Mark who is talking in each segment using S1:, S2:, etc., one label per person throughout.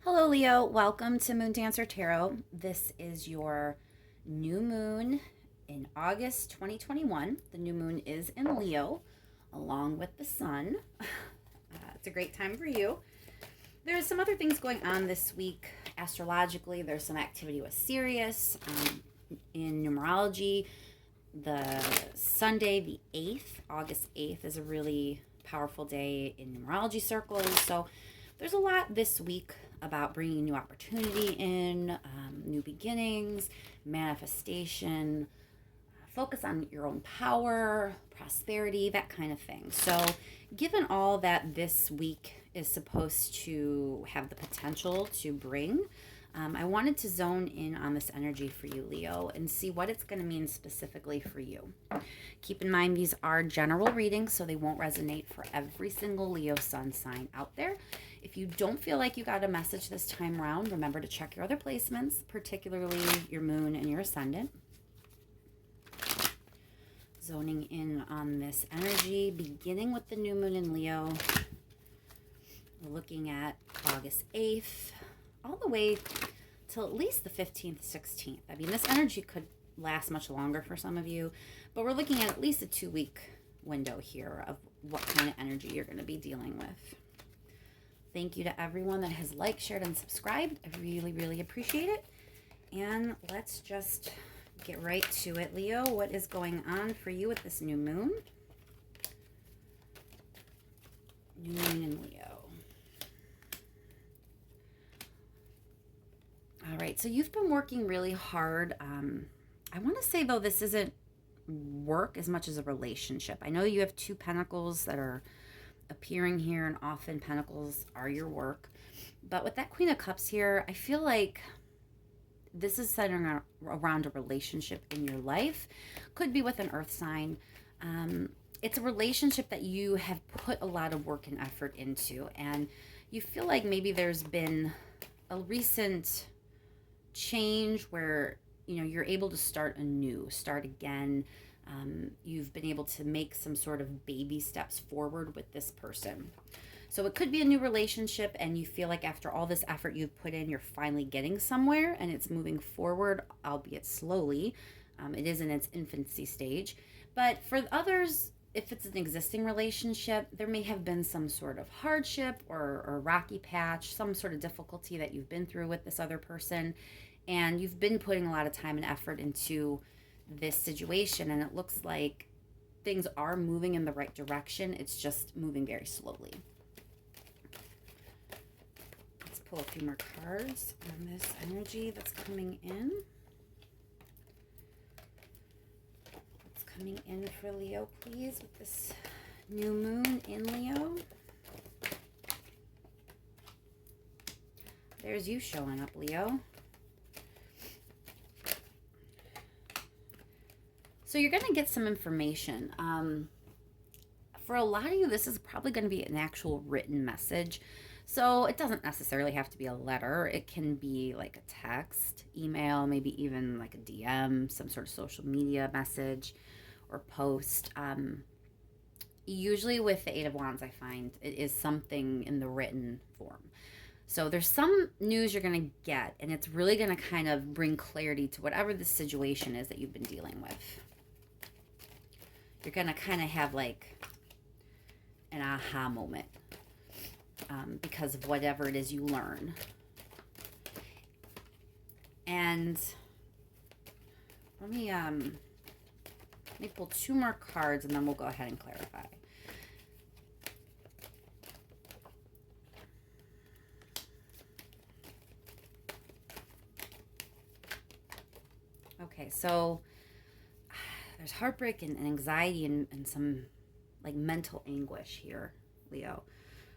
S1: Hello, Leo. Welcome to Moon Dancer Tarot. This is your new moon in August 2021. The new moon is in Leo, along with the sun. It's a great time for you. There's some other things going on this week astrologically. There's some activity with Sirius. In numerology, the Sunday, the 8th, August 8th, is a really powerful day in numerology circles. So there's a lot this week about bringing new opportunity in, new beginnings, manifestation, focus on your own power, prosperity, that kind of thing. So, given all that this week is supposed to have the potential to bring, I wanted to zone in on this energy for you, Leo, and see what it's going to mean specifically for you. Keep in mind, these are general readings, so they won't resonate for every single Leo sun sign out there. If you don't feel like you got a message this time around, remember to check your other placements, particularly your moon and your ascendant. Zoning in on this energy, beginning with the new moon in Leo. We're looking at August 8th, all the way till at least the 15th, 16th. I mean, this energy could last much longer for some of you, but we're looking at least a 2-week window here of what kind of energy you're going to be dealing with. Thank you to everyone that has liked, shared, and subscribed. I really, really appreciate it. And let's just get right to it, Leo. What is going on for you with this new moon? New moon in Leo. All right, so you've been working really hard. I want to say, though, this isn't work as much as a relationship. I know you have 2 pentacles that are appearing here, and often pentacles are your work. But with that Queen of Cups here, I feel like this is centering around a relationship in your life. Could be with an earth sign. It's a relationship that you have put a lot of work and effort into, and you feel like maybe there's been a recent change where you're able to start anew, start again. You've been able to make some sort of baby steps forward with this person. So it could be a new relationship, and you feel like after all this effort you've put in, you're finally getting somewhere and it's moving forward, albeit slowly. It is in its infancy stage. But for others, if it's an existing relationship, there may have been some sort of hardship or rocky patch, some sort of difficulty that you've been through with this other person. And you've been putting a lot of time and effort into this situation, and it looks like things are moving in the right direction. It's just moving very slowly. Let's pull a few more cards on this energy that's coming in. What's coming in for Leo, please, with this new moon in Leo? There's you showing up, Leo. So you're going to get some information. For a lot of you, this is probably going to be an actual written message. So it doesn't necessarily have to be a letter. It can be like a text, email, maybe even like a DM, some sort of social media message or post. Usually with the Eight of Wands, I find it is something in the written form. So there's some news you're going to get, and it's really going to kind of bring clarity to whatever the situation is that you've been dealing with. You're going to kind of have like an aha moment because of whatever it is you learn. And let me pull 2 more cards, and then we'll go ahead and clarify. Okay, so there's heartbreak and anxiety and some like mental anguish here, Leo.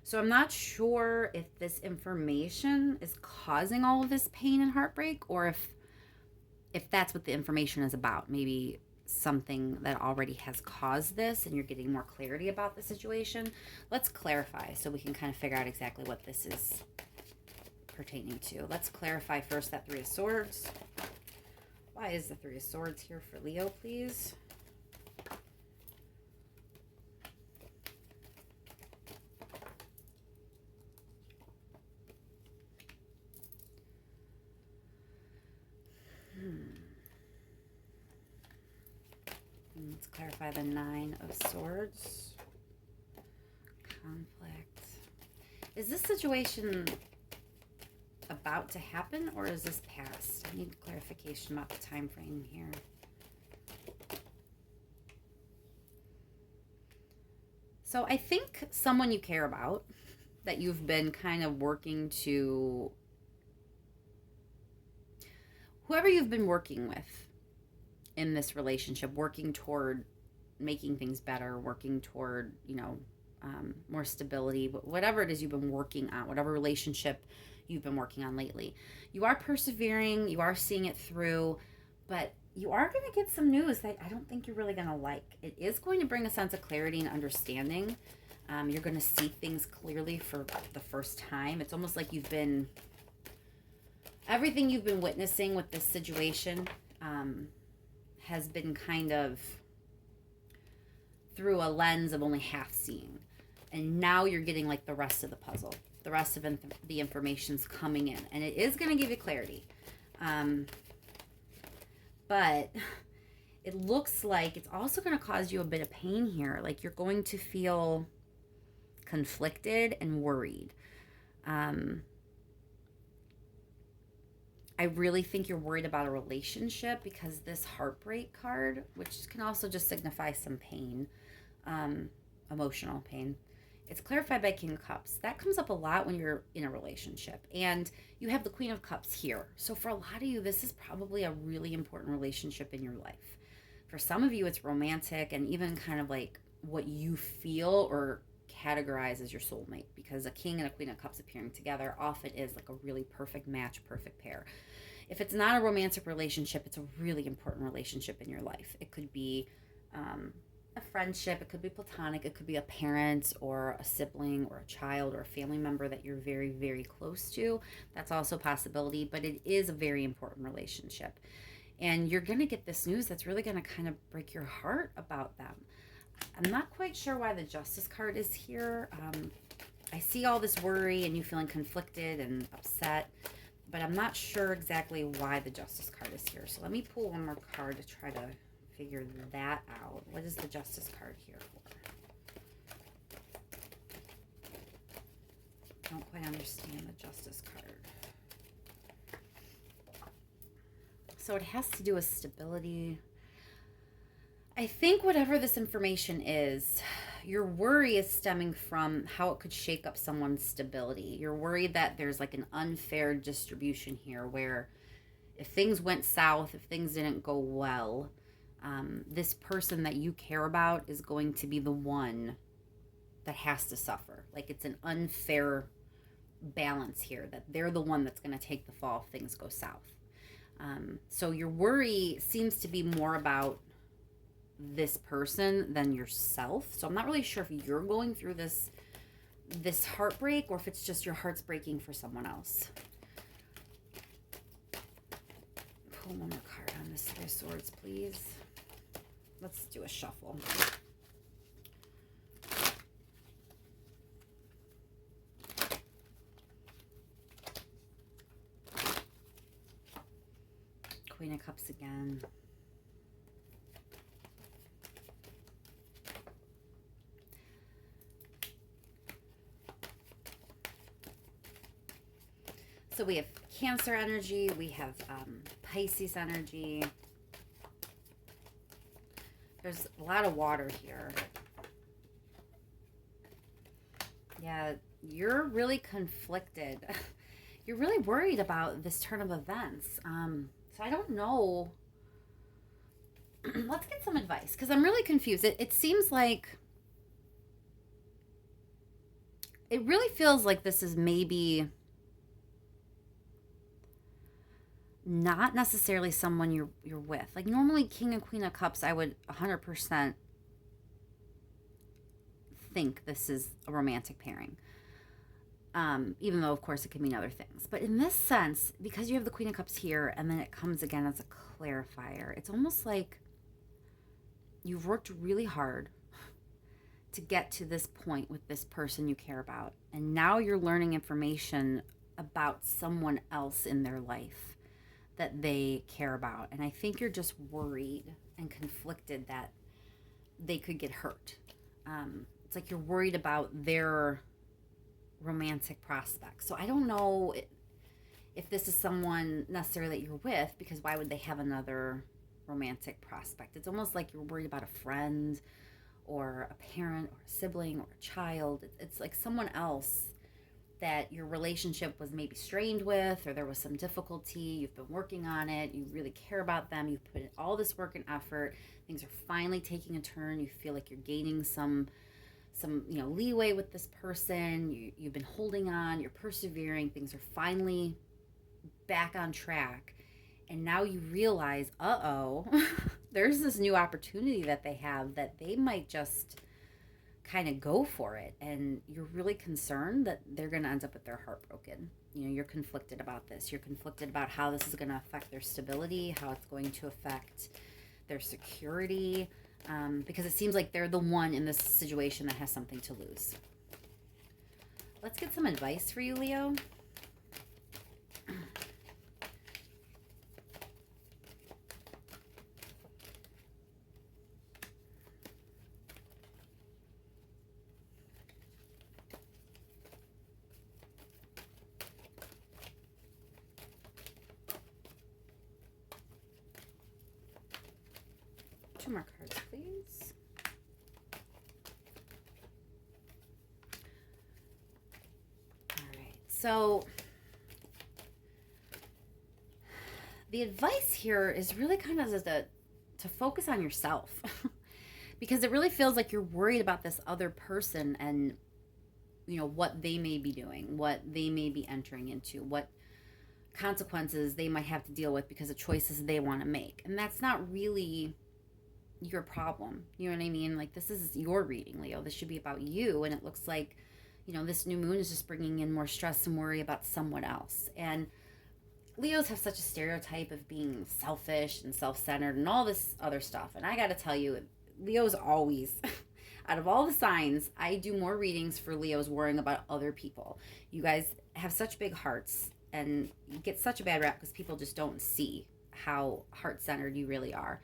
S1: So I'm not sure if this information is causing all of this pain and heartbreak, or if that's what the information is about. Maybe something that already has caused this and you're getting more clarity about the situation. Let's clarify so we can kind of figure out exactly what this is pertaining to. Let's clarify first that 3 of Swords. Why is the 3 of Swords here for Leo, please? Let's clarify the Nine of Swords. Conflict. Is this situation about to happen, or is this past? I need clarification about the time frame here. So I think someone you care about, that you've been kind of working to, whoever you've been working with in this relationship, working toward making things better, working toward, more stability, whatever it is you've been working on, whatever relationship you've been working on lately. You are persevering, you are seeing it through, but you are going to get some news that I don't think you're really going to like. It is going to bring a sense of clarity and understanding. You're going to see things clearly for the first time. It's almost like everything you've been witnessing with this situation has been kind of through a lens of only half seeing. And now you're getting like the rest of the puzzle. The rest of the information's coming in. And it is going to give you clarity. But it looks like it's also going to cause you a bit of pain here. Like you're going to feel conflicted and worried. I really think you're worried about a relationship because this heartbreak card, which can also just signify some pain, emotional pain. It's clarified by King of Cups. That comes up a lot when you're in a relationship. And you have the Queen of Cups here. So for a lot of you, this is probably a really important relationship in your life. For some of you, it's romantic and even kind of like what you feel or categorize as your soulmate, because a King and a Queen of Cups appearing together often is like a really perfect match, perfect pair. If it's not a romantic relationship, it's a really important relationship in your life. It could be a friendship, it could be platonic, it could be a parent or a sibling or a child or a family member that you're very, very close to. That's also a possibility, but it is a very important relationship. And you're going to get this news that's really going to kind of break your heart about them. I'm not quite sure why the Justice card is here. I see all this worry and you feeling conflicted and upset, but I'm not sure exactly why the Justice card is here. So let me pull one more card to try to figure that out. What is the Justice card here for? I don't quite understand the Justice card. So it has to do with stability. I think whatever this information is, your worry is stemming from how it could shake up someone's stability. You're worried that there's like an unfair distribution here where if things went south, if things didn't go well, this person that you care about is going to be the one that has to suffer. Like it's an unfair balance here, that they're the one that's going to take the fall if things go south. So your worry seems to be more about this person than yourself. So I'm not really sure if you're going through this heartbreak or if it's just your heart's breaking for someone else. Pull one more card on this Three of Swords, please. Let's do a shuffle. Queen of Cups again. So we have Cancer energy, we have Pisces energy. There's a lot of water here. Yeah, you're really conflicted. You're really worried about this turn of events. So I don't know. Let's get some advice because I'm really confused. It seems like, it really feels like this is maybe not necessarily someone you're with. Like normally King and Queen of Cups, I would 100% think this is a romantic pairing. Even though, of course, it could mean other things. But in this sense, because you have the Queen of Cups here, and then it comes again as a clarifier, it's almost like you've worked really hard to get to this point with this person you care about. And now you're learning information about someone else in their life that they care about. And I think you're just worried and conflicted that they could get hurt. It's like you're worried about their romantic prospects. So I don't know if this is someone necessarily that you're with, because why would they have another romantic prospect? It's almost like you're worried about a friend or a parent or a sibling or a child. It's like someone else that your relationship was maybe strained with, or there was some difficulty. You've been working on it. You really care about them. You've put in all this work and effort. Things are finally taking a turn. You feel like you're gaining some leeway with this person. You've been holding on. You're persevering. Things are finally back on track. And now you realize, there's this new opportunity that they have that they might just kind of go for it, and you're really concerned that they're going to end up with their heart broken. You're conflicted about this. You're conflicted about how this is going to affect their stability, how it's going to affect their security, because it seems like they're the one in this situation that has something to lose. Let's get some advice for you, Leo. Two more cards, please. All right. So the advice here is really kind of to focus on yourself because it really feels like you're worried about this other person and what they may be doing, what they may be entering into, what consequences they might have to deal with because of choices they want to make. And that's not really your problem. You know what I mean? Like, this is your reading, Leo. This should be about you. And it looks like, this new moon is just bringing in more stress and worry about someone else. And Leos have such a stereotype of being selfish and self-centered and all this other stuff. And I got to tell you, Leo's always, out of all the signs, I do more readings for Leos worrying about other people. You guys have such big hearts and you get such a bad rap because people just don't see how heart-centered you really are.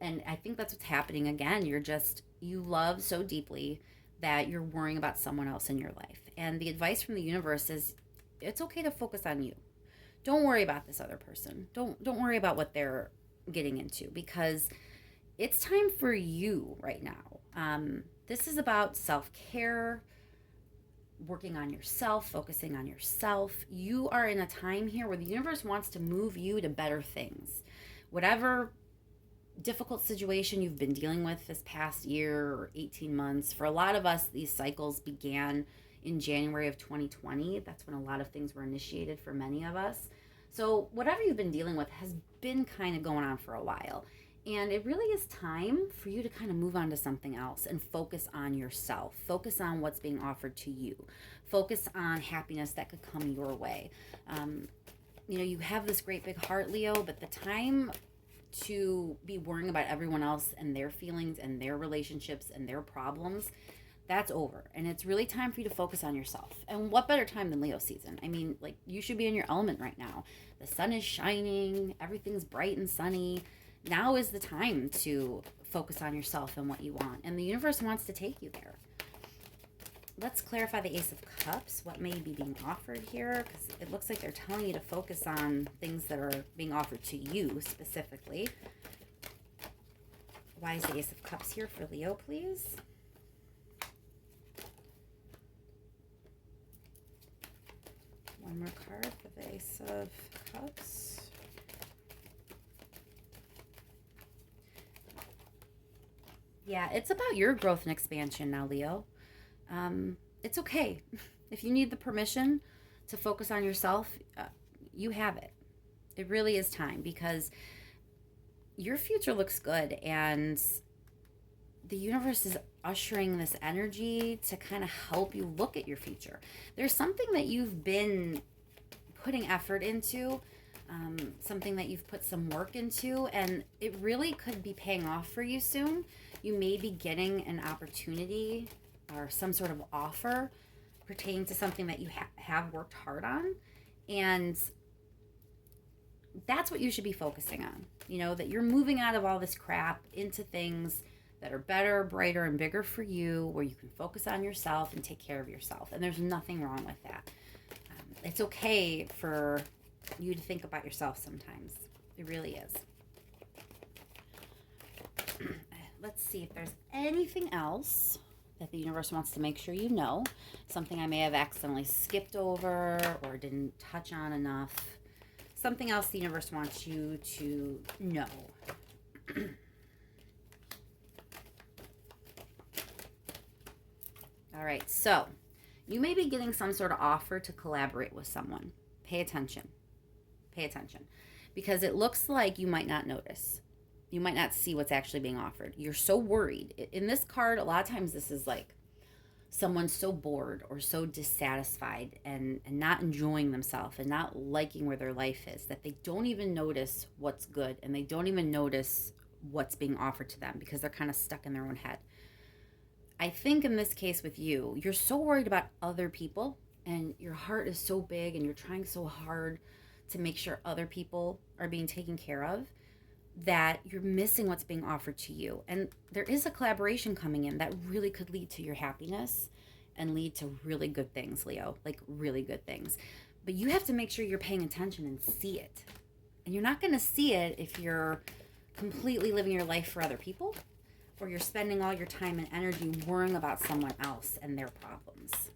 S1: And I think that's what's happening again. You love so deeply that you're worrying about someone else in your life. And the advice from the universe is it's okay to focus on you. Don't worry about this other person. Don't worry about what they're getting into, because it's time for you right now. This is about self-care, working on yourself, focusing on yourself. You are in a time here where the universe wants to move you to better things. Whatever difficult situation you've been dealing with this past year or 18 months. For a lot of us, these cycles began in January of 2020. That's when a lot of things were initiated for many of us. So whatever you've been dealing with has been kind of going on for a while. And it really is time for you to kind of move on to something else and focus on yourself. Focus on what's being offered to you. Focus on happiness that could come your way. You have this great big heart, Leo, but the time to be worrying about everyone else and their feelings and their relationships and their problems, that's over. And it's really time for you to focus on yourself. And what better time than Leo season? I mean, like, you should be in your element right now. The sun is shining, everything's bright and sunny. Now is the time to focus on yourself and what you want. And the universe wants to take you there. Let's clarify the Ace of Cups, what may be being offered here, because it looks like they're telling you to focus on things that are being offered to you specifically. Why is the Ace of Cups here for Leo, please? One more card for the Ace of Cups. Yeah, it's about your growth and expansion now, Leo. It's okay. If you need the permission to focus on yourself, you have it. It really is time, because your future looks good, and the universe is ushering this energy to kind of help you look at your future. There's something that you've been putting effort into, something that you've put some work into, and it really could be paying off for you soon. You may be getting an opportunity or some sort of offer pertaining to something that you have worked hard on. And that's what you should be focusing on. That you're moving out of all this crap into things that are better, brighter, and bigger for you, where you can focus on yourself and take care of yourself. And there's nothing wrong with that. It's okay for you to think about yourself sometimes. It really is. Let's see if there's anything else that the universe wants to make sure you know. Something I may have accidentally skipped over or didn't touch on enough. Something else the universe wants you to know. All right, so you may be getting some sort of offer to collaborate with someone. Pay attention. Pay attention. Because it looks like you might not notice. You might not see what's actually being offered. You're so worried. In this card, a lot of times this is like someone so bored or so dissatisfied and not enjoying themselves and not liking where their life is that they don't even notice what's good and they don't even notice what's being offered to them because they're kind of stuck in their own head. I think in this case with you, you're so worried about other people and your heart is so big and you're trying so hard to make sure other people are being taken care of that you're missing what's being offered to you. And there is a collaboration coming in that really could lead to your happiness and lead to really good things, Leo, like really good things. But you have to make sure you're paying attention and see it. And you're not going to see it if you're completely living your life for other people or you're spending all your time and energy worrying about someone else and their problems.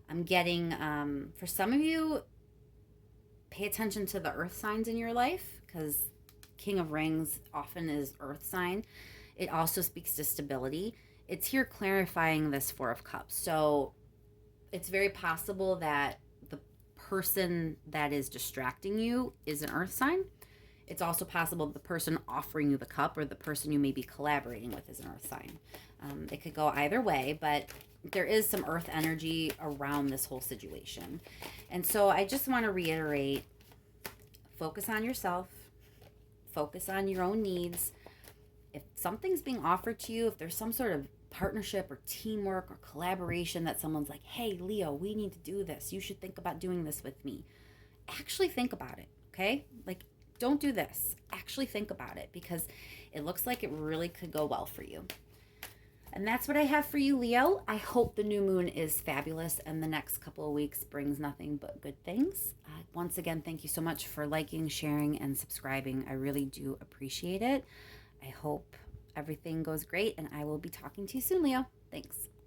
S1: I'm getting, for some of you, pay attention to the earth signs in your life because King of Rings often is earth sign. It also speaks to stability. It's here clarifying this Four of Cups. So it's very possible that the person that is distracting you is an earth sign. It's also possible the person offering you the cup or the person you may be collaborating with is an earth sign. It could go either way, but there is some earth energy around this whole situation. And so I just want to reiterate, focus on yourself, focus on your own needs. If something's being offered to you, if there's some sort of partnership or teamwork or collaboration that someone's like, hey, Leo, we need to do this. You should think about doing this with me. Actually think about it, okay? Like, don't do this. Actually think about it because it looks like it really could go well for you. And that's what I have for you, Leo. I hope the new moon is fabulous and the next couple of weeks brings nothing but good things. Once again, thank you so much for liking, sharing, and subscribing. I really do appreciate it. I hope everything goes great, and I will be talking to you soon, Leo. Thanks.